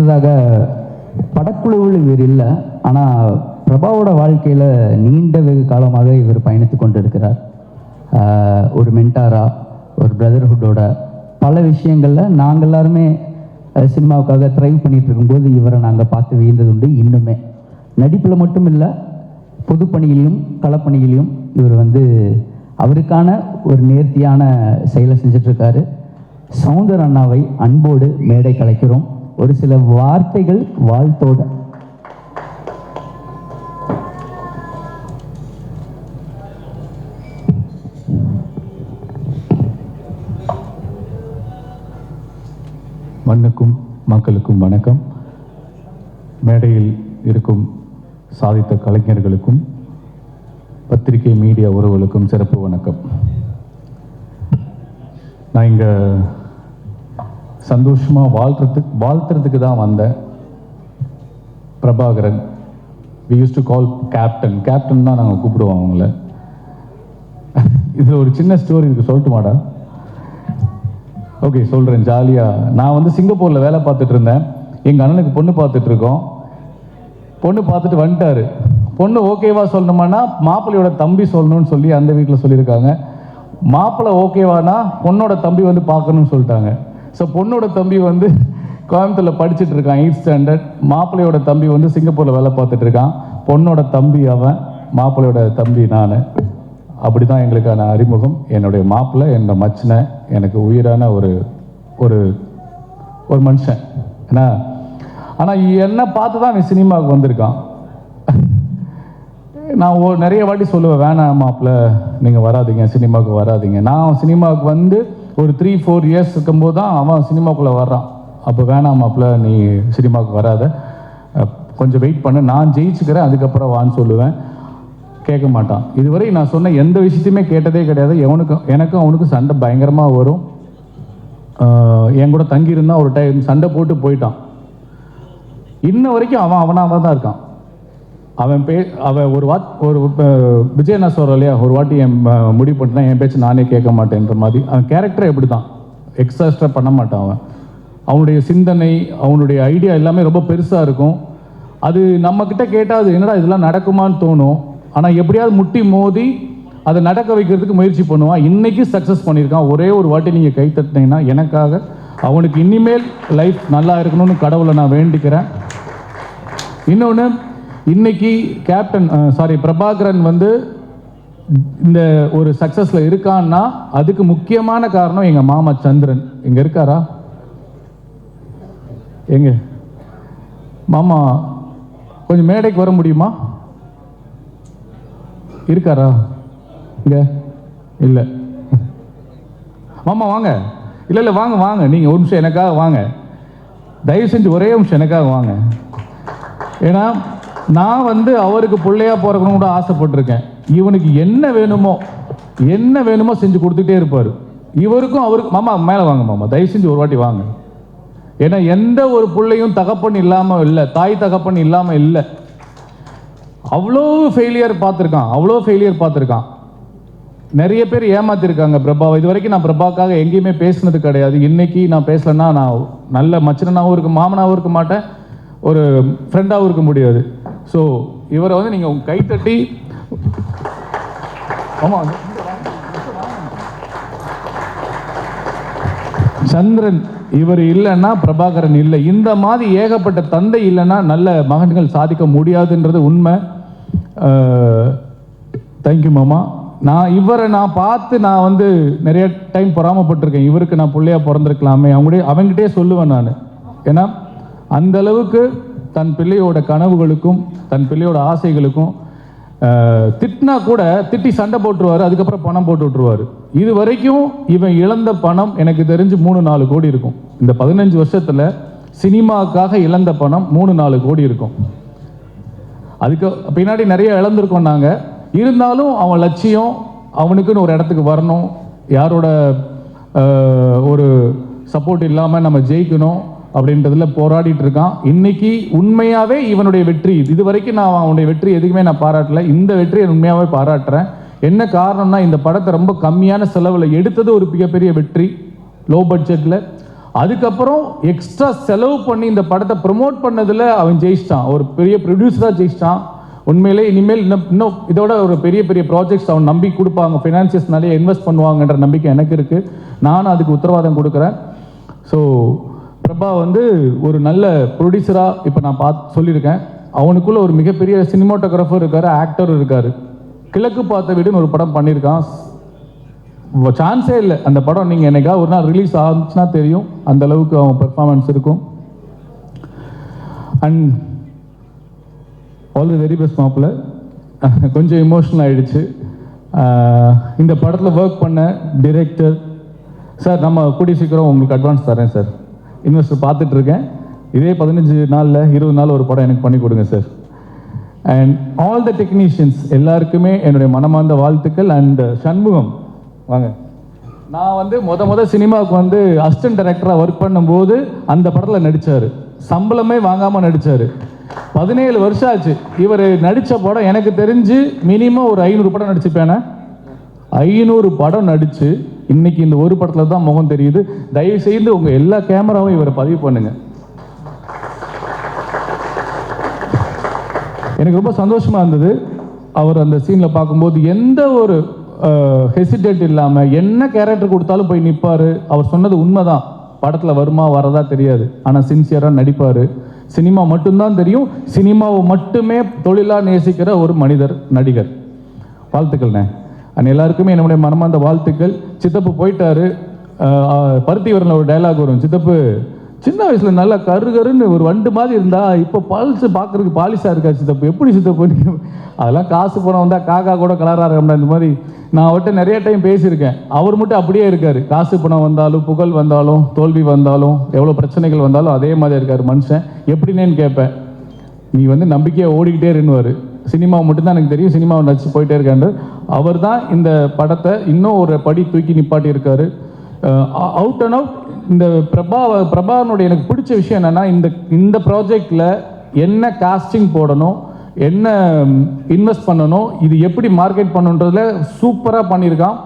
அடுத்ததாக படக்குழுவில் இவர் இல்லை, ஆனால் பிரபாவோட வாழ்க்கையில் நீண்ட வெகு காலமாக இவர் பயணித்து கொண்டு இருக்கிறார். ஒரு மென்டாரா, ஒரு பிரதர்ஹுட்டோட பல விஷயங்களில் நாங்கள் எல்லாருமே சினிமாவுக்காக ட்ரைவ் பண்ணிகிட்டு இருக்கும்போது இவரை நாங்கள் பார்த்து வியந்தது உண்டு. இன்னுமே நடிப்பில் மட்டும் இல்லை, பொதுப்பணியிலையும் களப்பணியிலையும் இவர் அவருக்கான ஒரு நேர்த்தியான செயலை செஞ்சிட்ருக்காரு. சௌந்தர் அண்ணாவை அன்போடு மேடை கலைக்கிறோம். ஒரு சில வார்த்தைகள் வாழ்த்தோடு. மண்ணுக்கும் மக்களுக்கும் வணக்கம். மேடையில் இருக்கும் சாதித்த கலைஞர்களுக்கும் பத்திரிகை மீடியா உறவுகளுக்கும் சிறப்பு வணக்கம். நான் இங்கே சந்தோஷமாக வாழ்த்துறதுக்கு தான் வந்தேன். Prabhakaran, we use to call captain தான் நாங்கள் கூப்பிடுவோம் அவங்கள. இதில் ஒரு சின்ன ஸ்டோரி இருக்குது, சொல்லட்டுமாடா? ஓகே, சொல்கிறேன். ஜாலியாக நான் சிங்கப்பூரில் வேலை பார்த்துட்டு இருந்தேன். எங்கள் அண்ணனுக்கு பொண்ணு பார்த்துட்ருக்கோம். பொண்ணு பார்த்துட்டு வந்துட்டார். பொண்ணு ஓகேவா சொல்லணுமானா மாப்பிள்ளையோட தம்பி சொல்லணும்னு சொல்லி அந்த வீட்டில் சொல்லியிருக்காங்க. மாப்பிள்ளை ஓகேவானா பொண்ணோட தம்பி பார்க்கணும்னு சொல்லிட்டாங்க. ஸோ பொண்ணோட தம்பி கோயம்புத்தூரில் படிச்சுட்டு இருக்கான், 8th ஸ்டாண்டர்ட். மாப்பிள்ளையோட தம்பி சிங்கப்பூரில் வேலை பார்த்துட்டு இருக்கான். பொண்ணோட தம்பி அவன், மாப்பிள்ளையோட தம்பி நான். அப்படி தான் எங்களுக்கான அறிமுகம். என்னுடைய மாப்பிள்ளை, என்னோட மச்சினை, எனக்கு உயிரான ஒரு ஒரு ஒரு மனுஷன். ஏன்னா ஆனால் என்னை பார்த்து தான் நீ சினிமாவுக்கு வந்திருக்கான். நான் நிறைய வாட்டி சொல்லுவேன், வேணாம் மாப்பிள்ளை நீங்கள் வராதிங்க, சினிமாவுக்கு வராதிங்க. நான் சினிமாவுக்கு ஒரு 3-4 இயர்ஸ் இருக்கும்போது தான் அவன் சினிமாவுக்குள்ளே வர்றான். அப்போ வேணாம் மாப்பிள்ளை நீ சினிமாவுக்கு வராத, கொஞ்சம் வெயிட் பண்ணு, நான் ஜெயிச்சுக்கிறேன், அதுக்கப்புறம் வான்னு சொல்லுவேன். கேட்க மாட்டான். இதுவரை நான் சொன்ன எந்த விஷயத்தையுமே கேட்டதே கிடையாது. எனக்கும் அவனுக்கும் சண்டை பயங்கரமாக வரும். என் கூட தங்கியிருந்தான். ஒரு டைம் சண்டை போட்டு போயிட்டான். இன்ன வரைக்கும் அவனாக தான் இருக்கான். அவன் ஒரு விஜய் நான் சொல்கிறேன் இல்லையா, ஒரு வாட்டி என் முடிவு பண்ணிட்டான், என் பேச்சு நானே கேட்க மாட்டேன்ற மாதிரி. அவன் கேரக்டரை எப்படி தான் எக்ஸ்ட்ரா பண்ண மாட்டான். அவனுடைய சிந்தனை, அவனுடைய ஐடியா எல்லாமே ரொம்ப பெருசாக இருக்கும். அது நம்மக்கிட்ட கேட்டால் அது என்னடா இதெல்லாம் நடக்குமான்னு தோணும். ஆனால் எப்படியாவது முட்டி மோதி அதை நடக்க வைக்கிறதுக்கு முயற்சி பண்ணுவான். இன்றைக்கி சக்ஸஸ் பண்ணியிருக்கான். ஒரே ஒரு வாட்டி நீங்கள் கை தட்டினீங்கன்னா எனக்காக அவனுக்கு இனிமேல் லைஃப் நல்லா இருக்கணும்னு கடவுளை நான் வேண்டிக்கிறேன். இன்னொன்று, இன்னைக்கு பிரபாகரன் இந்த ஒரு சக்ஸஸில் இருக்கான்னா அதுக்கு முக்கியமான காரணம் எங்கள் மாமா சந்திரன். இங்கே இருக்காரா? எங்க மாமா கொஞ்சம் மேடைக்கு வர முடியுமா? இருக்காரா? இங்க இல்லை. மாமா வாங்க. இல்லை வாங்க நீங்கள் ஒரு நிமிஷம் எனக்காக வாங்க. தயவு செஞ்சு ஒரே நிமிஷம் எனக்காக வாங்க. ஏன்னா நான் அவருக்கு பிள்ளையா பிறக்கணும் கூட ஆசைப்பட்டிருக்கேன். இவனுக்கு என்ன வேணுமோ செஞ்சு கொடுத்துட்டே இருப்பார். இவருக்கும் அவருக்கு. மாமா மேலே வாங்க மாமா, தயவு செஞ்சு ஒரு வாட்டி வாங்க. ஏன்னா எந்த ஒரு பிள்ளையும் தகப்பன் இல்லாமல் இல்லை, தாய் தகப்பன் இல்லாமல் இல்லை. அவ்வளோ ஃபெயிலியர் பார்த்துருக்கான். நிறைய பேர் ஏமாத்திருக்காங்க பிரபாவை. இது வரைக்கும் நான் பிரபாக்காக எங்கேயுமே பேசினது கிடையாது. இன்னைக்கு நான் பேசலைன்னா நான் நல்ல மச்சனாகவும் இருக்க, மாமனாகவும் இருக்க மாட்டேன், ஒரு ஃப்ரெண்டாகவும் இருக்க முடியாது. ஸோ இவரை நீங்கள் உங்கள் கைத்தட்டி ஆமாம் சந்திரன் இவர் இல்லைன்னா பிரபாகரன் இல்லை. இந்த மாதிரி ஏகப்பட்ட தந்தை இல்லைன்னா நல்ல மகன்கள் சாதிக்க முடியாதுன்றது உண்மை. தேங்க்யூ மாமா. இவரை பார்த்து நான் நிறைய டைம் பொறாமப்பட்டிருக்கேன். இவருக்கு நான் பிள்ளையா பிறந்திருக்கலாமே, அவங்ககிட்டே சொல்லுவேன் நான். ஏன்னா அந்த அளவுக்கு தன் பிள்ளையோட கனவுகளுக்கும் தன் பிள்ளையோட ஆசைகளுக்கும் திட்டினா கூட திட்டி சண்டை போட்டுருவார், அதுக்கப்புறம் பணம் போட்டு விட்டுருவார். இது வரைக்கும் இவன் இழந்த பணம் எனக்கு தெரிஞ்சு 3-4 கோடி இருக்கும். இந்த 15 வருஷத்தில் சினிமாவுக்காக இழந்த பணம் 3-4 கோடி இருக்கும். அதுக்கு பின்னாடி நிறைய இழந்திருக்கோம் நாங்கள். இருந்தாலும் அவன் லட்சியம் அவனுக்குன்னு ஒரு இடத்துக்கு வரணும், யாரோட ஒரு சப்போர்ட் இல்லாமல் நம்ம ஜெயிக்கணும் அப்படின்றதுல போராடிட்டு இருக்கான். இன்னைக்கு உண்மையாகவே இவனுடைய வெற்றி, இது வரைக்கும் நான் அவனுடைய வெற்றி எதுக்குமே நான் பாராட்டல, இந்த வெற்றியை உண்மையாகவே பாராட்டுறேன். என்ன காரணம்னா இந்த படத்தை ரொம்ப கம்மியான செலவில் எடுத்தது ஒரு மிகப்பெரிய வெற்றி, லோ பட்ஜெட்டில். அதுக்கப்புறம் எக்ஸ்ட்ரா செலவு பண்ணி இந்த படத்தை ப்ரமோட் பண்ணதில் அவன் ஜெயிச்சிட்டான். ஒரு பெரிய ப்ரொடியூசராக ஜெயிச்சிட்டான். உண்மையிலே இனிமேல் இன்னும் இதோட ஒரு பெரிய பெரிய ப்ராஜெக்ட்ஸ் அவன் நம்பி கொடுப்பாங்க, ஃபினான்சியர்ஸ் நிறைய இன்வெஸ்ட் பண்ணுவாங்கன்ற நம்பிக்கை எனக்கு இருக்குது. நானும் அதுக்கு உத்தரவாதம் கொடுக்குறேன். ஸோ பிரபா வந்து ஒரு நல்ல ப்ரொடியூசராக இப்போ நான் சொல்லியிருக்கேன். அவனுக்குள்ள ஒரு மிகப்பெரிய சினிமாட்டோகிராஃபர் இருக்கார், ஆக்டர் இருக்கார். கிழக்கு பார்த்த வீடுன்னு ஒரு படம் பண்ணியிருக்கான். சான்ஸே இல்லை அந்த படம் நீங்கள் என்னைக்கா ஒரு நாள் ரிலீஸ் ஆச்சுன்னா தெரியும் அந்த அளவுக்கு அவன் பெர்ஃபார்மன்ஸ் இருக்கும். And all the very best மாப்பிள்ள. கொஞ்சம் எமோஷனல் ஆகிடுச்சு. இந்த படத்தில் ஒர்க் பண்ண டிரெக்டர் சார், நம்ம கூடிய சீக்கிரம் உங்களுக்கு அட்வான்ஸ் தரேன் சார். இன்வெஸ்டர் பார்த்துட்ருக்கேன். இதே 15 நாளில் 20 நாள் ஒரு படம் எனக்கு பண்ணி கொடுங்க sir. And all the technicians எல்லாருக்குமே என்னுடைய மனமார்ந்த வாழ்த்துக்கள். அண்ட் சண்முகம் வாங்க. நான் வந்து முத சினிமாவுக்கு வந்து அசிஸ்டன்ட் டைரக்டராக ஒர்க் பண்ணும்போது அந்த படத்தில் நடித்தார். சம்பளமே வாங்காமல் நடித்தார். 17 வருஷம் ஆச்சு. இவர் நடித்த படம் எனக்கு தெரிஞ்சு மினிமம் ஒரு 500 படம் நடிச்சுப்பேனே. 500 படம் நடித்து இன்னைக்கு இந்த ஒரு படத்தில் தான் முகம் தெரியுது. தயவு செய்து உங்கள் எல்லா கேமராவும் இவரை பதிவு பண்ணுங்க. எனக்கு ரொம்ப சந்தோஷமாக இருந்தது அவர் அந்த சீனில் பார்க்கும்போது. எந்த ஒரு ஹெசிடேட் இல்லாமல் என்ன கேரக்டர் கொடுத்தாலும் போய் நிற்பார். அவர் சொன்னது உண்மைதான். படத்தில் வருமா வரதா தெரியாது, ஆனால் சின்சியராக நடிப்பார். சினிமா மட்டும்தான் தெரியும். சினிமாவை மட்டுமே தொழிலாக நேசிக்கிற ஒரு மனிதர், நடிகர். வாழ்த்துக்கள்ண்ணே. அண்ட் எல்லாருக்குமே என்னுடைய மனமார்ந்த வாழ்த்துக்கள். சித்தப்பு போயிட்டாரு. பருத்திவரனில் ஒரு டைலாக் வரும், சித்தப்பு சின்ன வயசில் நல்லா கருன்னு ஒரு வண்டு மாதிரி இருந்தா இப்போ பல்ஸ் பார்க்குறதுக்கு பாலிஷாக இருக்கா சித்தப்பு, எப்படி சித்தப்பு? அதெல்லாம் காசு பணம் வந்தால் காக்கா கூட கலராக இருக்கா. இந்த மாதிரி நான் அவர்கிட்ட நிறைய டைம் பேசியிருக்கேன். அவர் மட்டும் அப்படியே இருக்கார். காசு பணம் வந்தாலும், புகழ் வந்தாலும், தோல்வி வந்தாலும், எவ்வளோ பிரச்சனைகள் வந்தாலும் அதே மாதிரி இருக்கார் மனுஷன். எப்படின்னு கேட்பேன். நீ வந்து நம்பிக்கையாக ஓடிக்கிட்டே இருந்துவார். சினிமாவை மட்டும்தான் எனக்கு தெரியும், சினிமாவை நடிச்சு போயிட்டே இருக்காரு. அவர் தான் இந்த படத்தை இன்னும் ஒரு படி தூக்கி நிப்பாட்டி இருக்காரு. அவுட் அண்ட் அவுட் இந்த பிரபானுடைய எனக்கு பிடிச்ச விஷயம் என்னென்னா, இந்த ப்ராஜெக்டில் என்ன காஸ்டிங் போடணும், என்ன இன்வெஸ்ட் பண்ணணும், இது எப்படி மார்க்கெட் பண்ணணுன்றதுல சூப்பராக பண்ணியிருக்கான்.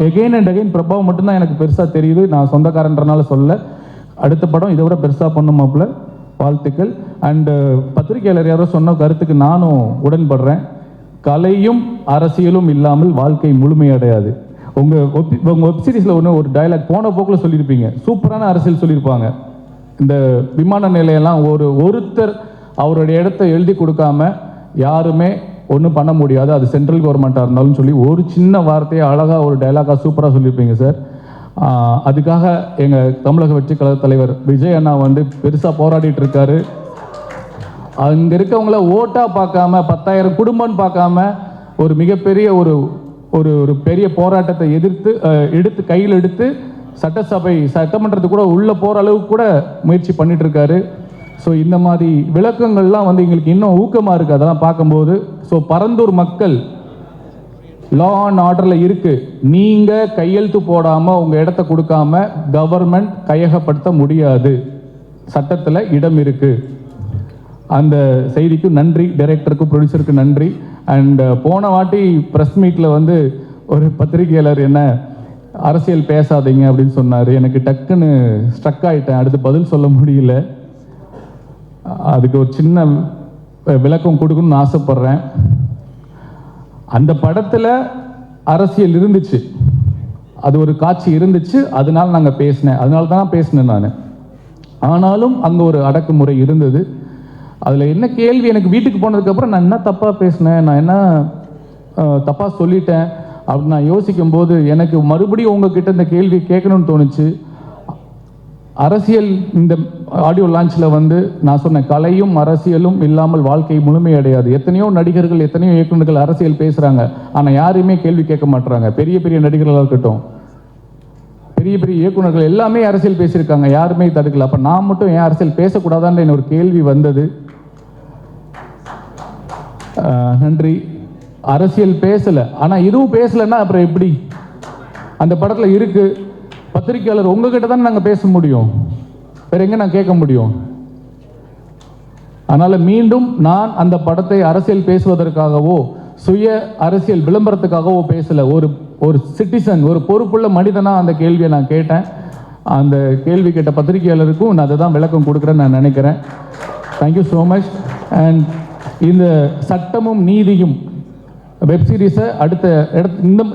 எகெயின் அண்ட் அகெயின் பிரபாவை மட்டும்தான் எனக்கு பெருசாக தெரியுது. நான் சொந்தக்காரன்றனால சொல்ல. அடுத்த படம் இதை விட பெருசாக பண்ணுமாப்புல. வாழ்த்துக்கள். அண்டு பத்திரிகையாளர் யாரோ சொன்ன கருத்துக்கு நானும் உடன்படுறேன். கலையும் அரசியலும் இல்லாமல் வாழ்க்கை முழுமையடையாது. உங்கள் வெப்சீரிஸில் ஒரு டைலாக் போன போக்கில் சொல்லியிருப்பீங்க. சூப்பரான அரசியல் சொல்லியிருப்பாங்க. இந்த விமான நிலையெல்லாம் ஒருத்தர் அவருடைய இடத்த எழுதி கொடுக்காம யாருமே ஒன்றும் பண்ண முடியாது, அது சென்ட்ரல் கவர்மெண்ட்டாக இருந்தாலும் சொல்லி ஒரு சின்ன வார்த்தையை அழகாக ஒரு டைலாக்காக சூப்பராக சொல்லியிருப்பீங்க சார். அதுக்காக எங்கள் தமிழக வெற்றி கழக தலைவர் விஜய் அண்ணா வந்து பெருசாக போராடிட்டு இருக்காரு. அங்கே இருக்கவங்கள ஓட்டாக பார்க்காம 10,000 குடும்பம்னு பார்க்காம ஒரு மிகப்பெரிய ஒரு பெரிய போராட்டத்தை எடுத்து கையில் எடுத்து சட்டமன்றத்துக்கு கூட உள்ள போகிற அளவுக்கு கூட முயற்சி பண்ணிட்டு இருக்காரு. ஸோ இந்த மாதிரி விளக்கங்கள்லாம் வந்து எங்களுக்கு இன்னும் ஊக்கமாக இருக்குது அதெல்லாம் பார்க்கும்போது. ஸோ பரந்தூர் மக்கள் லா அண்ட் ஆர்டரில் இருக்குது. நீங்கள் கையெழுத்து போடாமல் உங்கள் இடத்த கொடுக்காம கவர்மெண்ட் கையகப்படுத்த முடியாது. சட்டத்தில் இடம் இருக்குது. அந்த செய்திக்கு நன்றி. டைரக்டருக்கு, ப்ரொடியூசருக்கு நன்றி. அண்ட் போன வாட்டி ப்ரெஸ் மீட்டில் வந்து ஒரு பத்திரிகையாளர் என்ன அரசியல் பேசாதீங்க அப்படின்னு சொன்னார். எனக்கு டக்குன்னு ஸ்ட்ரக் ஆகிட்டேன். அடுத்து பதில் சொல்ல முடியல. அதுக்கு ஒரு சின்ன விளக்கம் கொடுக்கணும்னு ஆசைப்பட்றேன். அந்த படத்தில் அரசியல் இருந்துச்சு, அது ஒரு காட்சி இருந்துச்சு, அதனால நாங்கள் அதனால தான் பேசினேன் நான். ஆனாலும் அங்கே ஒரு அடக்குமுறை இருந்தது. அதில் என்ன கேள்வி, எனக்கு வீட்டுக்கு போனதுக்கப்புறம் நான் என்ன தப்பாக பேசினேன், நான் என்ன தப்பாக சொல்லிட்டேன் அப்படின்னு நான் யோசிக்கும்போது எனக்கு மறுபடியும் உங்ககிட்ட இந்த கேள்வி கேட்கணும்னு தோணுச்சு. அரசியல் இந்த ஆடியோ லான்ச்சில் வந்து நான் சொன்னேன், கலையும் அரசியலும் இல்லாமல் வாழ்க்கை முழுமையடையாது. எத்தனையோ நடிகர்கள், எத்தனையோ இயக்குநர்கள் அரசியல் பேசுகிறாங்க, ஆனால் யாரையுமே கேள்வி கேட்க மாட்டுறாங்க. பெரிய பெரிய நடிகர்களாக இருக்கட்டும், பெரிய பெரிய இயக்குநர்கள் எல்லாமே அரசியல் பேசியிருக்காங்க, யாருமே தடுக்கல. அப்போ நான் மட்டும் ஏன் அரசியல் பேசக்கூடாதான்னு ஒரு கேள்வி வந்தது. நன்றி. அரசியல் பேசலை, ஆனால் இதுவும் பேசலைன்னா அப்புறம் எப்படி? அந்த படத்தில் இருக்கு. பத்திரிகையாளர் உங்ககிட்ட தான் நாங்கள் பேச முடியும், வேற எங்க நான் கேட்க முடியும்? அதனால மீண்டும் நான் அந்த படத்தை அரசியல் பேசுவதற்காகவோ சுய அரசியல் விளம்பரத்துக்காகவோ பேசல. ஒரு சிட்டிசன், ஒரு பொறுப்புள்ள மனிதனா அந்த கேள்வியை நான் கேட்டேன். அந்த கேள்வி கேட்ட பத்திரிகையாளருக்கும் நான் அதை தான் விளக்கம் கொடுக்குறேன்னு நான் நினைக்கிறேன். Thank you so much. அண்ட் இந்த சட்டமும் நீதியும் வெப் சீரிஸை அடுத்த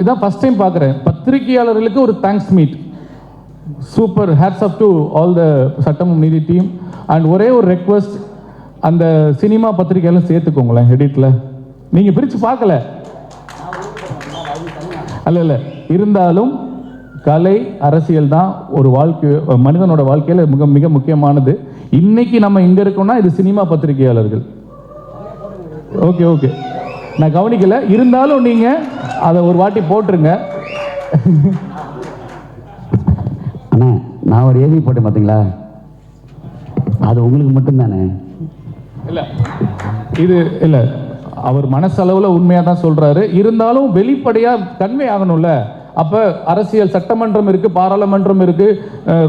இதான் ஃபஸ்ட் டைம் பார்க்குறேன். பத்திரிகையாளர்களுக்கு ஒரு thanks meet. Super, hats off to all the சட்டமும் நீதி டீம். அண்ட் ஒரே ஒரு ரெக்வஸ்ட், அந்த சினிமா பத்திரிகையாளர் சேர்த்துக்கோங்களேன் எடிட்டில். நீங்கள் பிரித்து பார்க்கல இல்லை இருந்தாலும் கலை அரசியல் தான் ஒரு வாழ்க்கை, மனிதனோட வாழ்க்கையில் மிக மிக முக்கியமானது. இன்னைக்கு நம்ம இங்கே இருக்கோம்னா இது சினிமா பத்திரிகையாளர்கள். ஓகே நான் கவனிக்கல, இருந்தாலும் நீங்கள் அதை ஒரு வாட்டி போட்டுருங்க. அண்ணா நான் ஒரு ஏவி போட்டேன் பார்த்தீங்களா, அது உங்களுக்கு மட்டும்தானே? இல்லை அவர் மனசளவில் உண்மையாக தான் சொல்கிறாரு. இருந்தாலும் வெளிப்படையாக கன்வே ஆகணும்ல. அப்போ அரசியல் சட்டமன்றம் இருக்குது, பாராளுமன்றம் இருக்குது,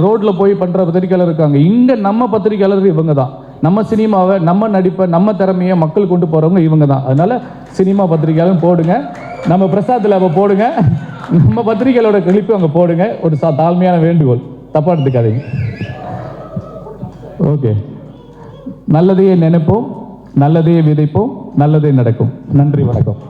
ரோட்டில் போய் பண்ணுற பத்திரிகையாளர் இருக்காங்க. இங்கே நம்ம பத்திரிகையாளர் இவங்க தான். நம்ம சினிமாவை, நம்ம நடிப்பை, நம்ம திறமையை மக்கள் கொண்டு போகிறவங்க இவங்க தான். அதனால் சினிமா பத்திரிகையாளரும் போடுங்க, நம்ம பிரசாத் லேபை போடுங்க, நம்ம பத்திரிகைகளோட கிளிப்பு அங்கே போடுங்க. ஒரு தாழ்மையான வேண்டுகோள், தப்பாக எடுத்துக்காதீங்க. ஓகே, நல்லதையே நினைப்போம், நல்லதையே விதைப்போம், நல்லதே நடக்கும். நன்றி, வணக்கம்.